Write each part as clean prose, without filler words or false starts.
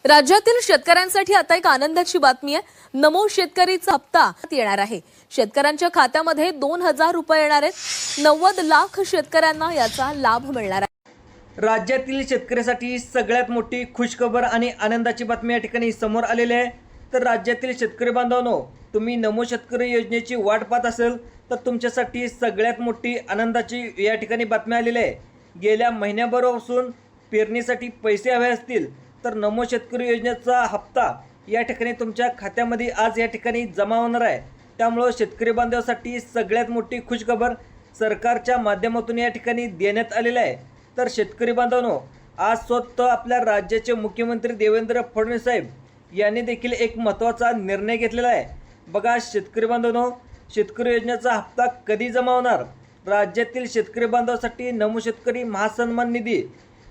राज्यातील शेतकऱ्यांसाठी आता एक आनंदाची बातमी आहे। नमो शेतकरीचा हप्ता येणार आहे। शेतकऱ्यांच्या खात्यामध्ये 2000 रुपये येणार आहेत। 90 लाख शेतकऱ्यांना याचा लाभ मिळणार आहे। राज्यातील शेतकऱ्यांसाठी सगळ्यात मोठी खुशखबर आणि आनंदाची बातमी या ठिकाणी समोर आलेली आहे। तर राज्यातील शेतकरी बांधवांनो, तुम्ही नमो शेतकरी योजनेची वाट पाहत असेल तर तुमच्यासाठी सगळ्यात मोठी आनंदाची या ठिकाणी बातमी आलेली आहे। गेल्या महिन्याभरापासून पेरणीसाठी पैसे हवे असतील तर नमो शेतकरी योजनेचा हप्ता या ठिकाणी तुमच्या खात्यामध्ये आज या ठिकाणी जमा होणार आहे। त्यामुळे शेतकरी बांधवांसाठी सगळ्यात मोठी खुशखबर सरकारच्या माध्यमातून या ठिकाणी देण्यात आलेली आहे। तर शेतकरी बांधवांनो, आज स्वतः आपल्या राज्याचे मुख्यमंत्री देवेंद्र फडणवीस साहेब यांनी देखील एक महत्त्वाचा निर्णय घेतलेला आहे। बघा शेतकरी बांधवांनो, शेतकरी योजनेचा हप्ता कधी जमा होणार? राज्यातील शेतकरी बांधवांसाठी नमो शेतकरी महासन्मान निधी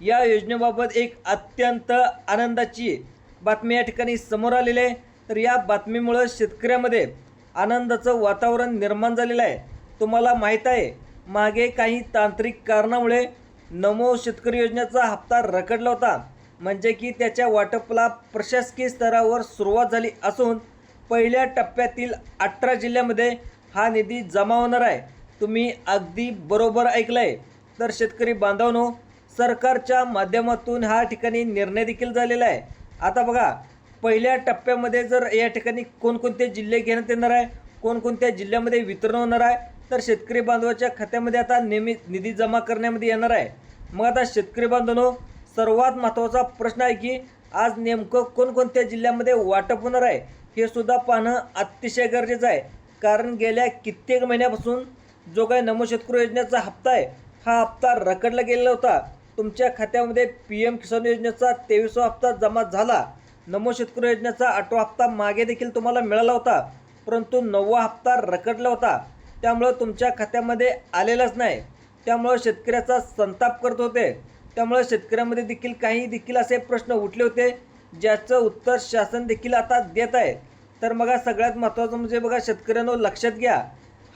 या योजनेबाबत एक अत्यंत आनंदाची बातमी या ठिकाणी समोर आलेली आहे। तर या बातमीमुळे शेतकऱ्यामध्ये आनंदाचं वातावरण निर्माण झालेलं आहे। तुम्हाला माहीत आहे, मागे काही तांत्रिक कारणामुळे नमो शेतकरी योजनेचा हप्ता रखडला होता, म्हणजे की त्याच्या वाटपाला प्रशासकीय स्तरावर सुरुवात झाली असून पहिल्या टप्प्यातील 18 जिल्ह्यामध्ये हा निधी जमा होणार आहे। तुम्ही अगदी बरोबर ऐकलंय। तर शेतकरी बांधवांनो, सरकारच्या माध्यमातून हा ठिकाणी निर्णय देखील झालेला आहे। आता बघा, पहिल्या टप्प्यामध्ये जर या ठिकाणी कोणकोणते जिल्हे घेण्यात येणार आहे, कोणकोणत्या जिल्ह्यामध्ये वितरण होणार आहे, तर शेतकरी बांधवाच्या खात्यामध्ये आता निधी जमा करण्यामध्ये येणार आहे। मग आता शेतकरी बांधवांनो, सर्वात महत्त्वाचा प्रश्न आहे की आज नेमकं कोणकोणत्या जिल्ह्यामध्ये वाटप होणार आहे हे सुद्धा पाहणं अतिशय गरजेचं आहे। कारण गेल्या कित्येक महिन्यापासून जो काही नमो शेतकरी योजनेचा हप्ता आहे, हा हप्ता रखडला गेलेला होता। तुमच्या खात्यामध्ये PM किसान योजनेचा 23वा हप्ता जमा झाला। नमो शेतकरी योजनेचा 8वा हप्ता मागे देखील तुम्हाला मिळाला होता, परंतु 9वा हप्ता रखडला होता, त्यामुळे तुमच्या खात्यामध्ये आलेलाच नाही। त्यामुळे शेतकऱ्याचा संताप करत होते। त्यामुळे शेतकऱ्यांमध्ये देखील काही असे प्रश्न उठले होते, ज्याचं उत्तर शासन देखील आता देत आहे। तर बघा, सगळ्यात महत्त्वाचं म्हणजे बघा शेतकऱ्यांनो, लक्षात घ्या,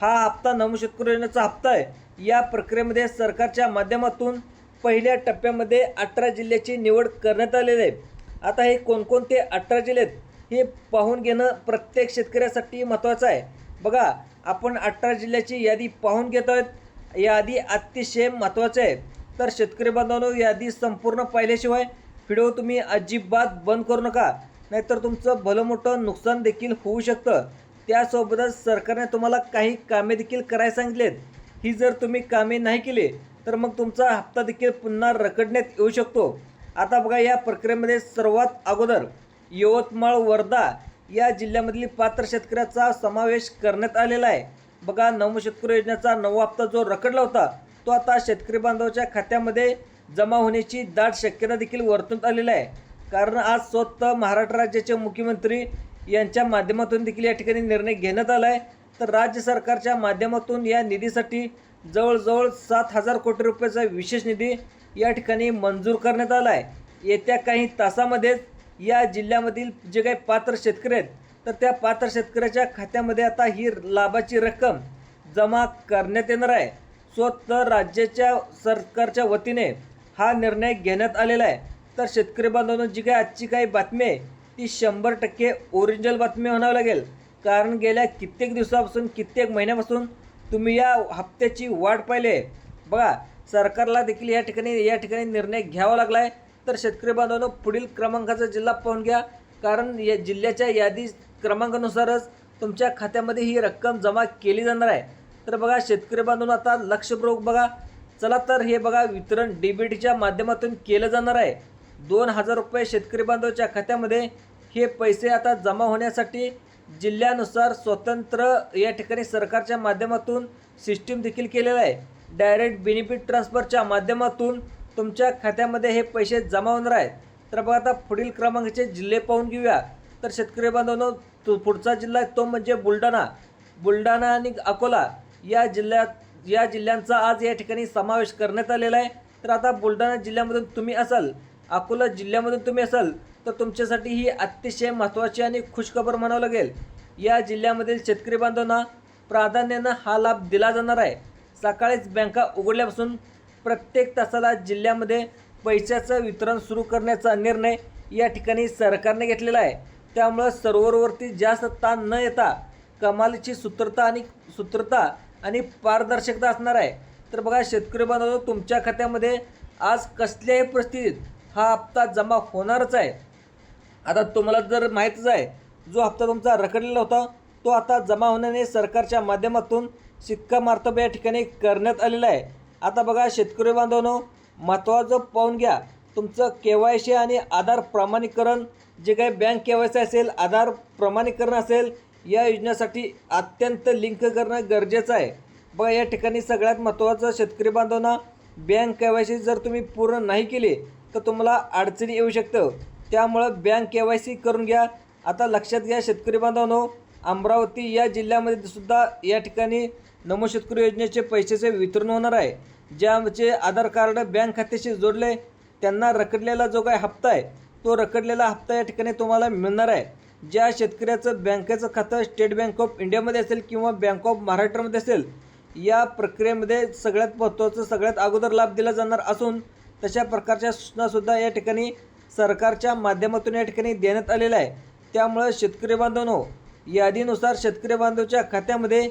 हा हप्ता नमो शेतकरी योजनेचा हप्ता आहे। या प्रक्रियेमध्ये सरकारच्या माध्यमातून पहिल्या टप्प्यामध्ये 18 जिल्ह्याची निवड करण्यात आलेली आहे। आता हे कोणकोणते 18 जिल्हे आहेत हे पाहून घेणं प्रत्येक शेतकऱ्यासाठी महत्त्वाचं आहे। बघा, आपण 18 जिल्ह्याची यादी पाहून घेत आहोत। यादी अतिशय महत्त्वाची आहे। तर शेतकरी बांधवांनो, यादी संपूर्ण पाहिल्याशिवाय व्हिडिओ तुम्ही अजिबात बंद करू नका, नाहीतर तुमचं भलं मोठं नुकसान देखील होऊ शकतं। त्यासोबतच सरकारने तुम्हाला काही कामे देखील करायला सांगितलेत। ही जर तुम्ही कामे नाही केली तर मग तुमचा हप्ता देखील पुन्हा रखडण्यात येऊ शकतो। आता बघा, या प्रक्रियेमध्ये सर्वात अगोदर यवतमाळ, वर्धा या जिल्ह्यामधील पात्र शेतकऱ्याचा समावेश करण्यात आलेला आहे। बघा, नमो शेतकरी योजनेचा 9वा हप्ता जो रखडला होता तो आता शेतकरी बांधवाच्या खात्यामध्ये जमा होण्याची दाट शक्यता देखील वर्तवण्यात आलेली आहे। कारण आज स्वतः महाराष्ट्र राज्याचे मुख्यमंत्री यांच्या माध्यमातून देखील या ठिकाणी निर्णय घेण्यात आला आहे। तर राज्य सरकारच्या माध्यमातून या निधीसाठी जवळजवळ 7000 कोटी रुपयाचा विशेष निधी या ठिकाणी मंजूर करण्यात आला आहे। येत्या काही तासामध्येच या जिल्ह्यामधील जे काही पात्र शेतकरी आहेत तर त्या पात्र शेतकऱ्याच्या खात्यामध्ये आता ही लाभाची रक्कम जमा करण्यात येणार आहे। स्वतः राज्याच्या सरकारच्या वतीने हा निर्णय घेण्यात आलेला आहे। तर शेतकरी बांधवांनो, जी काही आजची काही बातमी आहे ती 100% ओरिजिनल बातमी म्हणावं लागेल। कारण गेल्या कित्येक दिवसापासून, कित्येक महिन्यापासून तुम्ही या हप्त्याची वाट पाहिली आहे। बघा, सरकारला देखील या ठिकाणी निर्णय घ्यावा लागला आहे। तर शेतकरी बांधवांनो, पुढील क्रमांकाचा जिल्हा पाहून घ्या, कारण या जिल्ह्याच्या यादी क्रमांकानुसारच तुमच्या खात्यामध्ये ही रक्कम जमा केली जाणार आहे। तर बघा शेतकरी बांधवांनो, आता लक्षपूर्वक बघा, चला तर हे बघा, वितरण DBTच्या माध्यमातून केलं जाणार आहे। 2000 रुपये शेतकरी बांधवाच्या खात्यामध्ये हे पैसे आता जमा होण्यासाठी जिल्ह्यानुसार स्वतंत्र या ठिकाणी सरकारच्या माध्यमातून सिस्टीम देखील केलेलं आहे। डायरेक्ट बेनिफिट ट्रान्सफरच्या माध्यमातून तुमच्या खात्यामध्ये हे पैसे जमा होणार आहेत। तर बघा, आता पुढील क्रमांकाचे जिल्हे पाहून घेऊया। तर शेतकरी बांधवांनो, पुढचा जिल्हा आहे तो म्हणजे बुलढाणा आणि अकोला या जिल्ह्यांचा आज या ठिकाणी समावेश करण्यात आलेला आहे। तर आता बुलढाणा जिल्ह्यामधून तुम्ही असाल, अकोला जिल्ह्यामधून तुम्ही असाल तर तुमच्यासाठी ही अतिशय महत्त्वाची आणि खुशखबर म्हणावं लागेल। या जिल्ह्यामधील शेतकरी बांधवांना प्राधान्यानं हा लाभ दिला जाणार आहे। सकाळीच बँका उघडल्यापासून प्रत्येक तासाला जिल्ह्यामध्ये पैशाचं वितरण सुरू करण्याचा निर्णय या ठिकाणी सरकारने घेतलेला आहे. त्यामुळं सर्व्हरवरती जास्त ताण न येता कमालीची सूत्रता आणि पारदर्शकता असणार आहे. तर बघा शेतकरी बांधवांनो, तुमच्या खात्यामध्ये आज कसल्याही परिस्थितीत हा हप्ता जमा होणारच आहे. आता तुम्हाला जर माहीतच आहे, जो हप्ता तुमचा रखडलेला होता तो आता जमा होण्याने सरकारच्या माध्यमातून शिक्कामोर्तब या ठिकाणी करण्यात आलेला आहे. आता बघा शेतकरी बांधवांनो, महत्त्वाचं पाहून घ्या, तुमचं KYC आणि आधार प्रमाणीकरण, जे काही बँक KYC असेल, आधार प्रमाणीकरण असेल, या योजनेसाठी अत्यंत लिंक करणं गरजेचं आहे. बघा या ठिकाणी सगळ्यात महत्त्वाचं शेतकरी बांधवांना, बँक KYC जर तुम्ही पूर्ण नाही केली तर तुम्हाला अडचणी येऊ शकतं. त्यामुळं बँक KYC करून घ्या. आता लक्षात घ्या शेतकरी बांधवांनो, अमरावती या जिल्ह्यामध्ये सुद्धा या ठिकाणी नमो शेतकरी योजनेचे पैशाचे वितरण होणार आहे. ज्याचे आधार कार्ड बँक खात्याशी जोडले त्यांना रखडलेला जो काही हप्ता आहे तो रखडलेला हप्ता या ठिकाणी तुम्हाला मिळणार आहे. ज्या शेतकऱ्याचं बँकेचं खातं स्टेट बँक ऑफ इंडियामध्ये असेल किंवा बँक ऑफ महाराष्ट्रामध्ये असेल, या प्रक्रियेमध्ये सगळ्यात महत्त्वाचं सगळ्यात अगोदर लाभ दिला जाणार असून तशा प्रकारच्या सूचनासुद्धा या ठिकाणी सरकारच्या माध्यमातून या ठिकाणी देण्यात आलेल्या आहे. त्यामुळं शेतकरी बांधवांनो, यादीनुसार शेतकरी बांधवांच्या खात्यामध्ये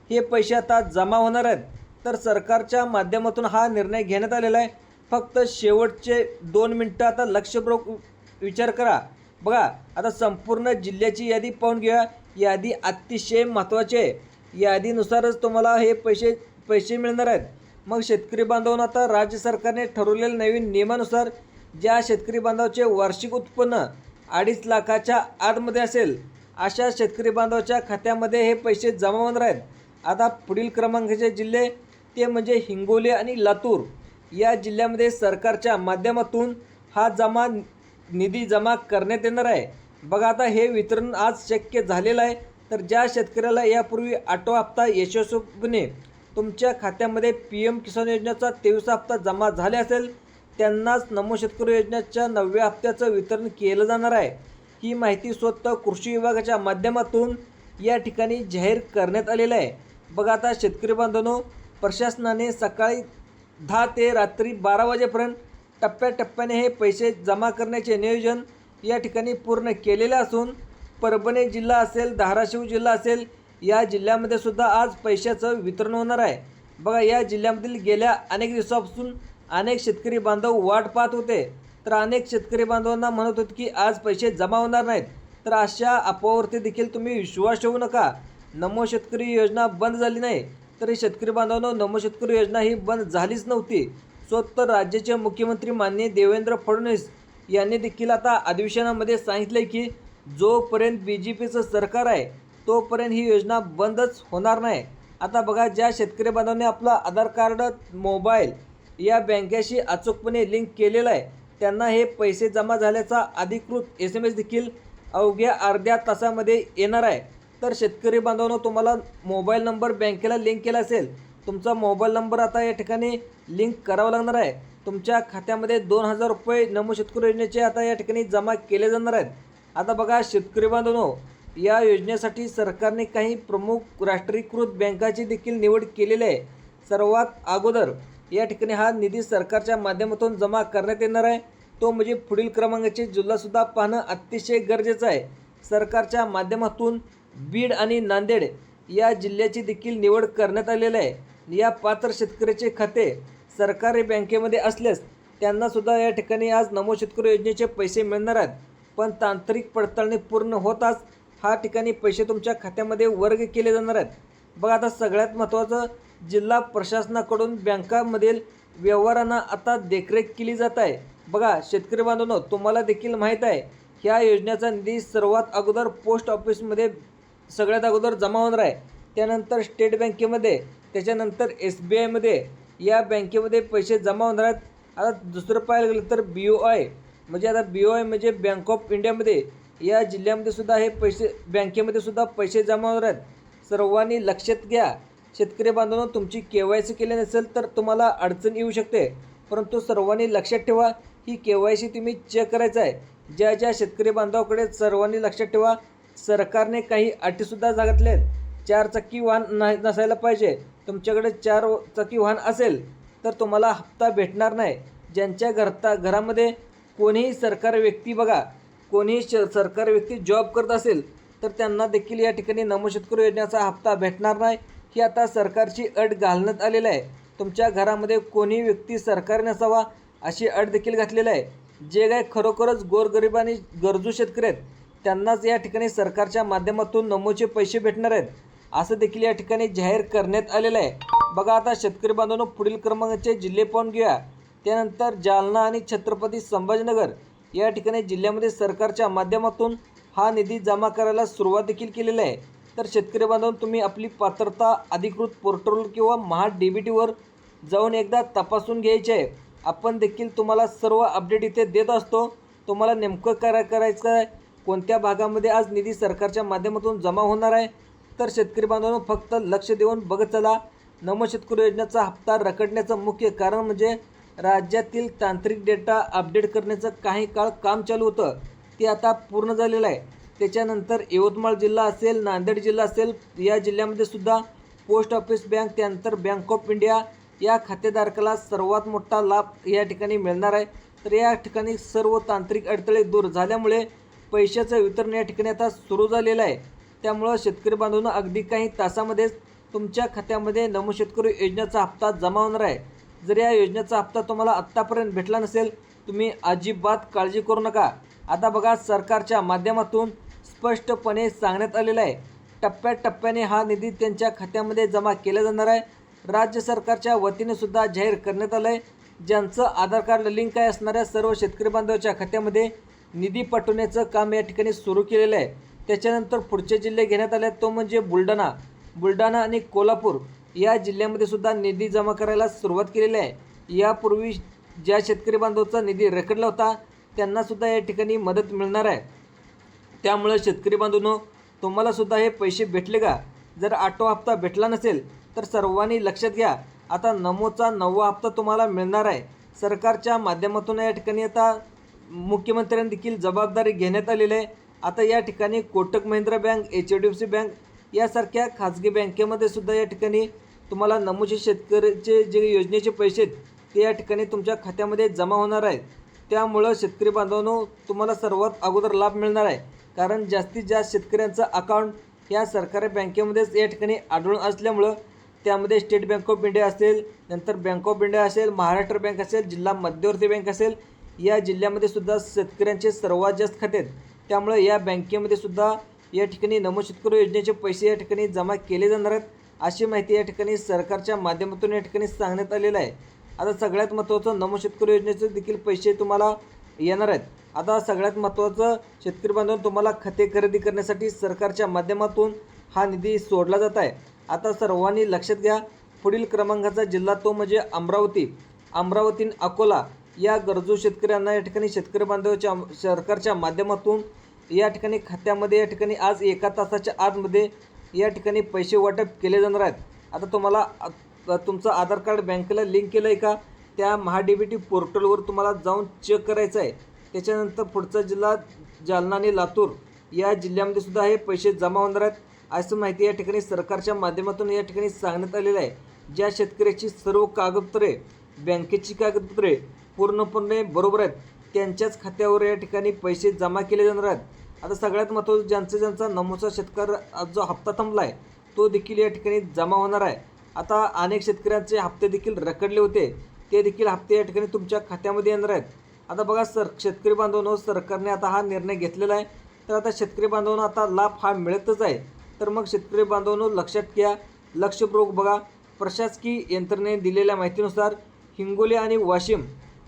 हे पैसे आता जमा होणार आहेत. तर सरकारच्या माध्यमातून हा निर्णय घेण्यात आलेला आहे. फक्त शेवटचे 2 मिनटं आता लक्षपूर्वक विचार करा. बघा आता संपूर्ण जिल्ह्याची यादी पाहून घ्या. यादी अतिशय महत्त्वाची आहे. यादीनुसारच तुम्हाला हे पैसे मिळणार आहेत. मग शेतकरी बांधवांना आता राज्य सरकारने ठरवलेल्या नवीन नियमानुसार ज्या शेतकरी बांधवाचे वार्षिक उत्पन्न 2.5 लाखाच्या आतमध्ये असेल, अशा शेतकरी बांधवाच्या खात्यामध्ये हे पैसे जमा होणार आहेत. आता पुढील क्रमांकाचे जिल्हे ते म्हणजे हिंगोली आणि लातूर या जिल्ह्यामध्ये सरकारच्या माध्यमातून हा निधी जमा करण्यात येणार आहे. बघा आता हे वितरण आज शक्य झालेलं आहे. तर ज्या शेतकऱ्याला यापूर्वी 8वा हप्ता यशस्वीपणे तुमच्या खात्यामध्ये PM किसान योजनेचा 23वा हप्ता जमा झाले असेल, त्यांनाच नमो शेतकरी योजनेच्या 9व्या हप्त्याचं वितरण केलं जाणार आहे. ही माहिती स्वतः कृषी विभागाच्या माध्यमातून या ठिकाणी जाहीर करण्यात आलेलं आहे. बघा आता शेतकरी बांधवांनो, प्रशासनाने सकाळी 10 ते रात्री 12 वाजेपर्यंत टप्प्याटप्प्याने हे पैसे जमा करण्याचे नियोजन या ठिकाणी पूर्ण केलेले असून परभणी जिल्हा असेल, धाराशिव जिल्हा असेल, या जिल्ह्यामध्ये सुद्धा आज पैशाचं वितरण होणार आहे. बघा या जिल्ह्यामधील गेल्या अनेक दिवसापासून अनेक शेतकरी बांधव वाट पाहत होते. तर अनेक शेतकरी बांधवांना म्हणत होते की आज पैसे जमा होणार नाहीत. तर अशा अफवावरती देखील तुम्ही विश्वास ठेवू नका. नमो शेतकरी योजना बंद झाली नाही. तर शेतकरी बांधवांनो, नमो शेतकरी योजना ही बंद झालीच नव्हती. स्वतः राज्याचे मुख्यमंत्री माननीय देवेंद्र फडणवीस यांनी देखील आता अधिवेशनामध्ये सांगितले की जोपर्यंत BJPचं सरकार आहे तोपर्यंत ही योजना बंदच होणार नाही. आता बघा ज्या शेतकरी बांधवांनी आपला आधार कार्ड, मोबाईल या बँकेशी अचूकपणे लिंक केलेला आहे त्यांना हे पैसे जमा झाल्याचा अधिकृत SMS देखील अवघ्या अर्ध्या तासामध्ये येणार आहे. तर शेतकरी बांधवांनो, तुम्हाला मोबाईल नंबर बँकेला लिंक केला असेल, तुमचा मोबाईल नंबर आता या ठिकाणी लिंक करावा लागणार आहे. तुमच्या खात्यामध्ये 2000 रुपये नमो शेतकरी योजनेचे आता या ठिकाणी जमा केले जाणार आहेत. आता बघा शेतकरी बांधवांनो, या योजनेसाठी सरकारने काही प्रमुख राष्ट्रीयकृत बँकाची देखील निवड केलेली आहे. सर्वात अगोदर या ठिकाणी हा निधी सरकारच्या माध्यमातून जमा करण्यात येणार आहे. तो म्हणजे पुढील क्रमांकाचे जिल्हासुद्धा पाहणं अतिशय गरजेचं आहे. सरकारच्या माध्यमातून बीड आणि नांदेड या जिल्ह्याची देखील निवड करण्यात आलेली आहे. या पात्र शेतकऱ्याचे खाते सरकारी बँकेमध्ये असल्यास त्यांनासुद्धा या ठिकाणी आज नमो शेतकरी योजनेचे पैसे मिळणार आहेत. पण तांत्रिक पडताळणी पूर्ण होताच हा ठिकाणी पैसे तुमच्या खात्यामध्ये वर्ग केले जाणार आहेत. बघा आता सगळ्यात महत्त्वाचं, जिल्हा प्रशासनाकडून बँकांमधील व्यवहारांना आता देखरेख केली जात आहे. बघा शेतकरी बांधवांनो, तुम्हाला देखील माहीत आहे ह्या योजनेचा निधी सर्वात अगोदर पोस्ट ऑफिसमध्ये सगळ्यात अगोदर जमा होणार आहे. त्यानंतर स्टेट बँकेमध्ये, त्याच्यानंतर SBIमध्ये या बँकेमध्ये पैसे जमा होणार आहेत. आता दुसरं पाहायला गेलं तर BOI म्हणजे आता BOI म्हणजे बँक ऑफ इंडियामध्ये या जिल्ह्यामध्ये सुद्धा हे पैसे बँकेमध्ये सुद्धा पैसे जमा होणार आहेत. सर्वांनी लक्षात घ्या शेतकरी बांधवांनो, तुमची KYC केली नसेल तर तुम्हाला अडचण येऊ शकते. परंतु सर्वांनी लक्षात ठेवा ही KYC तुम्ही चेक करायचं आहे. ज्या शेतकरी बांधवाकडे सर्वांनी लक्षात ठेवा, सरकारने काही अटीसुद्धा घातल्या आहेत. 4 चाकी वाहन नसायला पाहिजे. तुमच्याकडे 4 चाकी वाहन असेल तर तुम्हाला हप्ता भेटणार नाही. ज्यांच्या घरामध्ये कोणीही सरकारी व्यक्ती बघा कोणी सरकारी व्यक्ती जॉब करत असेल तर त्यांना देखील या ठिकाणी नमो शेतकरी योजनेचा हप्ता भेटणार नाही, ही आता सरकारची अट घालण्यात आलेली आहे. तुमच्या घरामध्ये कोणी व्यक्ती सरकारी नसावा अशी अट देखील घातलेली आहे. जे काय खरोखरच गोरगरीब आणि गरजू शेतकरी आहेत त्यांनाच या ठिकाणी सरकारच्या माध्यमातून नमोचे पैसे भेटणार आहेत, असं देखील या ठिकाणी जाहीर करण्यात आलेलं आहे. बघा आता शेतकरी बांधवांनो, पुढील क्रमांकाचे जिल्हे पाहून घेऊया. त्यानंतर जालना आणि छत्रपती संभाजीनगर या ठिकाणी जिल्ह्यामध्ये सरकारच्या माध्यमातून हा निधी जमा करायला सुरुवात देखील केलेली आहे. तर शेतकरी बांधवांनो, तुम्ही आपली पात्रता अधिकृत पोर्टल किंवा महा DBTवर जाऊन एकदा तपासून घ्यायची आहे. आपण देखील तुम्हाला सर्व अपडेट इथे देत असतो. तुम्हाला नेमकं करायचं आहे, कोणत्या भागामध्ये आज निधी सरकारच्या माध्यमातून जमा होणार आहे, तर शेतकरी बांधवांनो फक्त लक्ष देऊन बघत चला. नमो शेतकरी योजनेचा हप्ता रखडण्याचं मुख्य कारण म्हणजे राज्यातील तांत्रिक डेटा अपडेट करण्याचं काही काळ काम चालू होतं, ते आता पूर्ण झालेलं आहे. त्याच्यानंतर यवतमाळ जिल्हा असेल, नांदेड जिल्हा असेल, या जिल्ह्यामध्ये सुद्धा पोस्ट ऑफिस बँक, त्यानंतर बँक ऑफ इंडिया या खातेधारकाला सर्वात मोठा लाभ या ठिकाणी मिळणार आहे. तर या ठिकाणी सर्व तांत्रिक अडथळे दूर झाल्यामुळे पैशाचं वितरण या ठिकाणी आता सुरू झालेलं आहे. त्यामुळं शेतकरी बांधवांनो अगदी काही तासामध्येच तुमच्या खात्यामध्ये नमो शेतकरी योजनेचा हप्ता जमा होणार आहे. जर या योजनेचा हप्ता तुम्हाला आत्तापर्यंत भेटला नसेल, तुम्ही अजिबात काळजी करू नका. आता बघा, सरकारच्या माध्यमातून स्पष्टपणे सांगण्यात आलेलं आहे, टप्प्याटप्प्याने हा निधी त्यांच्या खात्यामध्ये जमा केला जाणार आहे. राज्य सरकारच्या वतीने सुद्धा जाहीर करण्यात आलं आहे, ज्यांचं आधार कार्ड लिंक आहे असणाऱ्या सर्व शेतकरी बांधवाच्या खात्यामध्ये निधी पाठवण्याचं काम या ठिकाणी सुरू केलेलं आहे. त्याच्यानंतर पुढचे जिल्हे घेण्यात आले, तो म्हणजे बुलढाणा आणि कोल्हापूर या जिल्ह्यामध्ये सुद्धा निधी जमा करायला सुरुवात केलेली आहे. यापूर्वी ज्या शेतकरी बांधवाचा निधी रखडला होता त्यांनासुद्धा या ठिकाणी मदत मिळणार आहे. त्यामुळे शेतकरी बांधवांनो, तुम्हाला सुद्धा हे पैसे भेटले का? जर 8वा हप्ता भेटला नसेल तर सर्वांनी लक्षात घ्या, आता नमोचा 9वा हप्ता तुम्हाला मिळणार आहे. सरकारच्या माध्यमातून या ठिकाणी आता मुख्यमंत्र्यांनी देखील जबाबदारी घेण्यात आलेली आहे. आता या ठिकाणी Kotak Mahindra bank, HDFC bank यासारख्या खाजगी बँकेमध्ये सुद्धा या ठिकाणी तुम्हाला नमोचे शेतकऱ्याचे जे योजनेचे पैसे आहेत ते या ठिकाणी तुमच्या खात्यामध्ये जमा होणार आहेत. त्यामुळं शेतकरी बांधवांनो, तुम्हाला सर्वात अगोदर लाभ मिळणार आहे, कारण जास्तीत जास्त शेतकऱ्यांचं अकाउंट या सरकारी बँकेमध्येच या ठिकाणी आढळून असल्यामुळं त्यामध्ये स्टेट बँक ऑफ इंडिया असेल, नंतर बँक ऑफ इंडिया असेल, महाराष्ट्र बँक असेल, जिल्हा मध्यवर्ती बँक असेल, या जिल्ह्यामध्ये सुद्धा शेतकऱ्यांचे सर्वात जास्त खाते आहेत. त्यामुळे या बँकेमध्ये सुद्धा या ठिकाणी नमो शेतकरी योजनेचे पैसे या ठिकाणी जमा केले जाणार आहेत, अशी माहिती या ठिकाणी सरकारच्या माध्यमातून या ठिकाणी सांगण्यात आलेलं आहे. आता सगळ्यात महत्त्वाचं, नमो शेतकरी योजनेचे देखील पैसे तुम्हाला येणार आहेत. आता सगळ्यात महत्त्वाचं, शेतकरी बांधवांनो, तुम्हाला खते खरेदी करण्यासाठी सरकारच्या माध्यमातून हा निधी सोडला जात आहे. आता सर्वांनी लक्षात घ्या, पुढील क्रमांकाचा जिल्हा तो म्हणजे अमरावती आणि अकोला या गरजू शेतकऱ्यांना या ठिकाणी शेतकरी बांधवाच्या सरकारच्या माध्यमातून या ठिकाणी खात्यामध्ये या ठिकाणी आज 1 तासाच्या आतमध्ये या ठिकाणी पैसे वाटप केले जाणार आहेत. आता तुम्हाला तुमचं आधार कार्ड बँकेला लिंक केलं आहे का, त्या महा DBT पोर्टलवर तुम्हाला जाऊन चेक करायचं आहे. त्याच्यानंतर पुढचा जिल्हा जालना आणि लातूर या जिल्ह्यामध्ये सुद्धा हे पैसे जमा होणार आहेत, असं माहिती या ठिकाणी सरकारच्या माध्यमातून या ठिकाणी सांगण्यात आलेलं आहे. ज्या शेतकऱ्याची सर्व कागदपत्रे, बँकेची कागदपत्रे पूर्णपणे बरोबर आहेत, त्यांच्याच खात्यावर या ठिकाणी पैसे जमा केले जाणार आहेत. आता सगळ्यात महत्त्वाचं, ज्यांचा नमोचा शेतकरी जो हप्ता थांबला आहे तो देखील या ठिकाणी जमा होणार आहे. आता अनेक शेतकऱ्यांचे हप्ते देखील रखडले होते, ते देखील हप्ते या ठिकाणी तुमच्या खात्यामध्ये येणार आहेत. आता बघा शेतकरी बांधवांनो, सरकारने आता हा निर्णय घेतलेला आहे, तर आता शेतकरी बांधवांनो आता लाभ हा मिळतच आहे. तर मग शेतकरी बांधवांनो लक्षात घ्या, लक्षपूर्वक बघा. प्रशासकीय यंत्रणेने दिलेल्या माहितीनुसार हिंगोली आणि वाशिम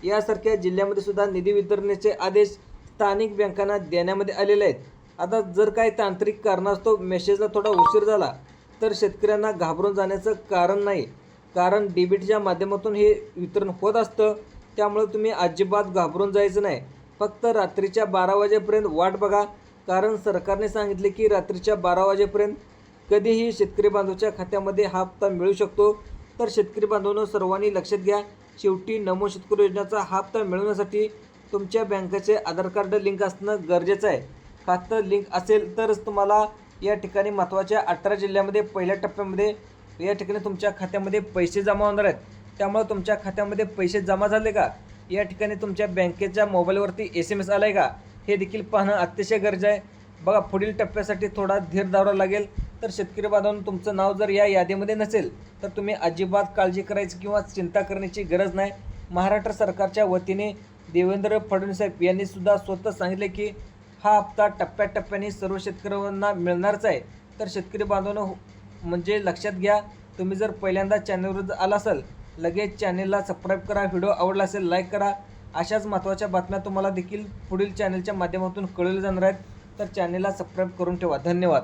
यासारख्या जिल्ह्यामध्ये सुद्धा निधी वितरणाचे आदेश स्थानिक बँकांना देण्यामध्ये आलेले आहेत. आता जर काही तांत्रिक कारणास्तव मेसेजला थोडा उशीर झाला तर शेतकऱ्यांना घाबरून जाण्याचं कारण नाही, कारण DBTच्या माध्यमातून हे वितरण होत असतं. त्यामुळे तुम्ही अजिबात घाबरून जायचं नाही. फक्त रात्रीच्या 12 वाजेपर्यंत वाट बघा, कारण सरकारने सांगितले की रात्रीच्या 12 वाजेपर्यंत कधीही शेतकरी बांधवाच्या खात्यामध्ये हा हप्ता मिळू शकतो. तर शेतकरी बांधवांनो, सर्वांनी लक्षात घ्या, शेवटी नमो शेतकरी योजनेचा हा हप्ता मिळवण्यासाठी तुमच्या बँकेचे आधार कार्ड लिंक असणं गरजेचं आहे. खातं लिंक असेल तरच तुम्हाला या ठिकाणी महत्त्वाच्या 18 जिल्ह्यामध्ये पहिल्या टप्प्यामध्ये या ठिकाणी तुमच्या खात्यामध्ये पैसे जमा होणार आहेत. त्यामुळे तुमच्या खात्यामध्ये पैसे जमा झाले का, या ठिकाणी तुमच्या बँकेच्या मोबाईलवरती SMS आला आहे का, हे देखील पाहणं अतिशय गरजेचं आहे. बघा, पुढील टप्प्यासाठी थोडा धीर धरावा लागेल. तर शेतकरी बांधवांनो, तुमचं नाव जर या यादीमध्ये नसेल तर तुम्ही अजिबात काळजी करायची किंवा चिंता करण्याची गरज नाही. महाराष्ट्र सरकारच्या वतीने देवेंद्र फडणवीस साहेब यांनी सुद्धा स्वतः सांगितले की हा हप्ता टप्प्याटप्प्याने सर्व शेतकऱ्यांना मिळणारच आहे. तर शेतकरी बांधवांनो, म्हणजे लक्षात घ्या, तुम्ही जर पहिल्यांदा चॅनलवर आला असाल लगेच चॅनलला सबस्क्राईब करा. व्हिडिओ आवडला असेल लाईक करा. अशाच महत्त्वाच्या बातम्या तुम्हाला देखील पुढील चॅनलच्या माध्यमातून कळवल्या जाणार आहेत. तर चॅनलला सबस्क्राईब करून ठेवा. धन्यवाद.